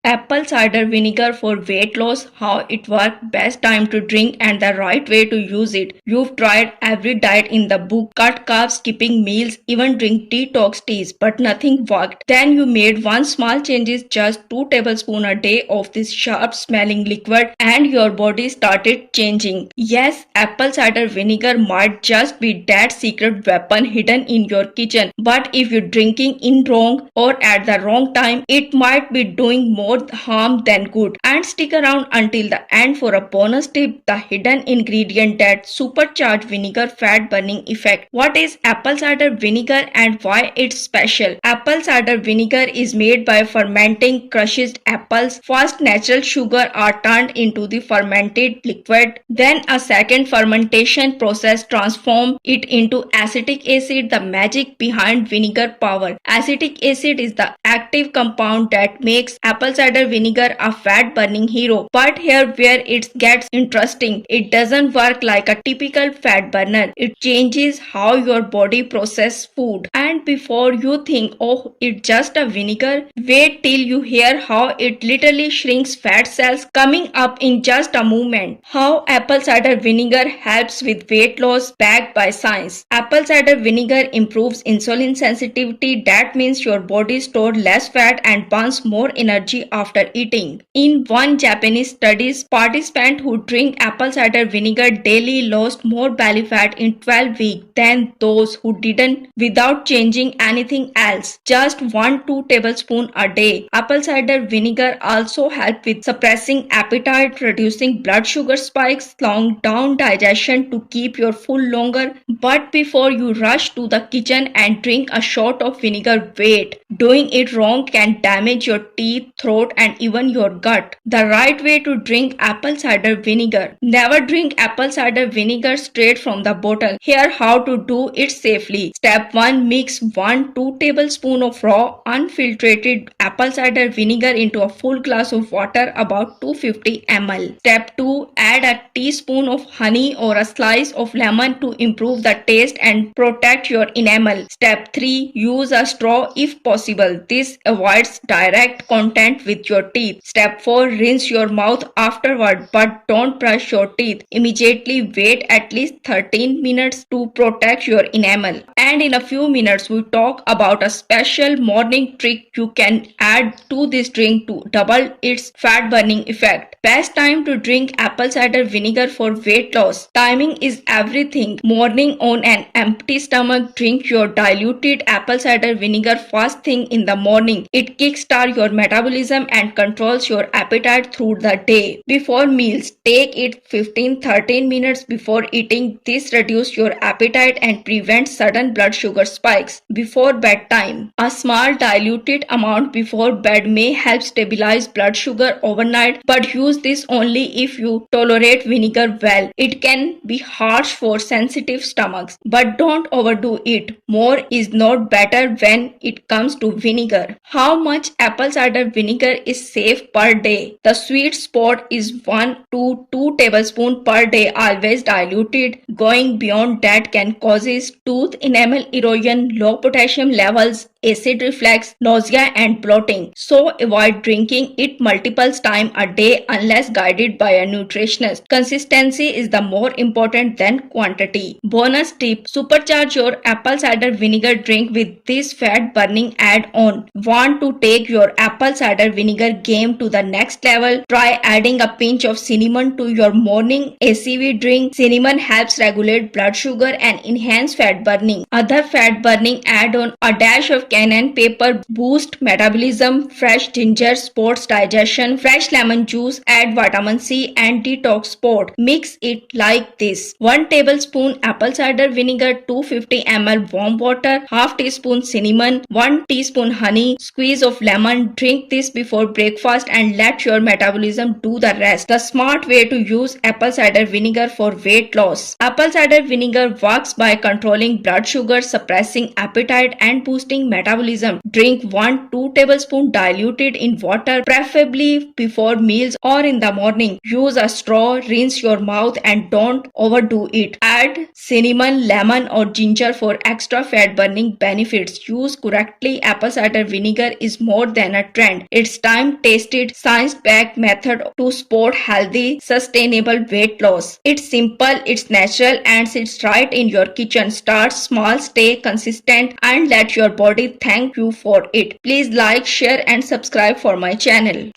Apple cider vinegar for weight loss, how it works, best time to drink and the right way to use it. You've tried every diet in the book, cut carbs, skipping meals, even drink detox teas, but nothing worked. Then you made one small changes, just 2 tablespoons a day of this sharp smelling liquid and your body started changing. Yes, apple cider vinegar might just be that secret weapon hidden in your kitchen, but if you're drinking in wrong or at the wrong time, it might be doing more harm than good. And stick around until the end for a bonus tip, the hidden ingredient that supercharge vinegar fat burning effect. What is apple cider vinegar and why it's special? Apple cider vinegar is made by fermenting crushed apples. First, natural sugar are turned into the fermented liquid. Then a second fermentation process transforms it into acetic acid, the magic behind vinegar power. Acetic acid is the active compound that makes apple cider vinegar a fat burning hero. But here where it gets interesting, it doesn't work like a typical fat burner. It changes how your body processes food. And before you think, oh, it's just a vinegar, wait till you hear how it literally shrinks fat cells. Coming up in just a moment, how apple cider vinegar helps with weight loss backed by science. Apple cider vinegar improves insulin sensitivity. That means your body stores less fat and burns more energy after eating. In one Japanese study, participants who drink apple cider vinegar daily lost more belly fat in 12 weeks than those who didn't without changing anything else. Just 1-2 tablespoons a day. Apple cider vinegar also helps with suppressing appetite, reducing blood sugar spikes, slowing down digestion to keep you full longer. But before you rush to the kitchen and drink a shot of vinegar, wait. Doing it wrong can damage your teeth, throat, and even your gut. The right way to drink apple cider vinegar. Never drink apple cider vinegar straight from the bottle. Here how to do it safely. Step 1. Mix 1-2 tablespoons of raw unfiltered apple cider vinegar into a full glass of water about 250 ml. Step 2. Add a teaspoon of honey or a slice of lemon to improve the taste and protect your enamel. Step 3. Use a straw if possible. This avoids direct contact with your teeth. Step 4. Rinse your mouth afterward, but don't brush your teeth. Immediately wait at least 13 minutes to protect your enamel. And in a few minutes we talk about a special morning trick you can add to this drink to double its fat burning effect. Best time to drink apple cider vinegar for weight loss. Timing is everything. Morning on an empty stomach, drink your diluted apple cider vinegar first thing in the morning. It kickstarts your metabolism and controls your appetite through the day. Before meals, take it 15-13 minutes before eating. This reduces your appetite and prevents sudden blood sugar spikes. Before bedtime, a small diluted amount before bed may help stabilize blood sugar overnight, but use this only if you tolerate vinegar well. It can be harsh for sensitive stomachs, but don't overdo it. More is not better when it comes to vinegar. How much apple cider vinegar is safe per day? The sweet spot is 1-2 tablespoons per day, always diluted. Going beyond that can cause tooth enamel erosion, low potassium levels, acid reflux, nausea and bloating. So avoid drinking it multiple times a day unless guided by a nutritionist. Consistency is the more important than quantity. Bonus tip: supercharge your apple cider vinegar drink with this fat burning add-on. Want to take your apple cider vinegar game to the next level? Try adding a pinch of cinnamon to your morning ACV drink. Cinnamon helps regulate blood sugar and enhance fat burning. Other fat burning add-on: a dash of cayenne pepper boost metabolism, fresh ginger supports digestion, fresh lemon juice add vitamin C and detox sport. Mix it like this: 1 tablespoon apple cider vinegar, 250 ml warm water, half teaspoon cinnamon, 1 teaspoon honey, squeeze of lemon. Drink this before breakfast and let your metabolism do the rest. The smart way to use apple cider vinegar for weight loss. Apple cider vinegar works by controlling blood sugar, suppressing appetite and boosting metabolism. Drink 1-2 tablespoons diluted in water, preferably before meals or in the morning. Use a straw, rinse your mouth and don't overdo it. Add cinnamon, lemon or ginger for extra fat burning benefits. Used correctly, apple cider vinegar is more than a trend. It's time-tested, science-backed method to support healthy, sustainable weight loss. It's simple, it's natural and it's right in your kitchen. Start small, stay consistent and let your body thank you for it. Please like, share and subscribe for my channel.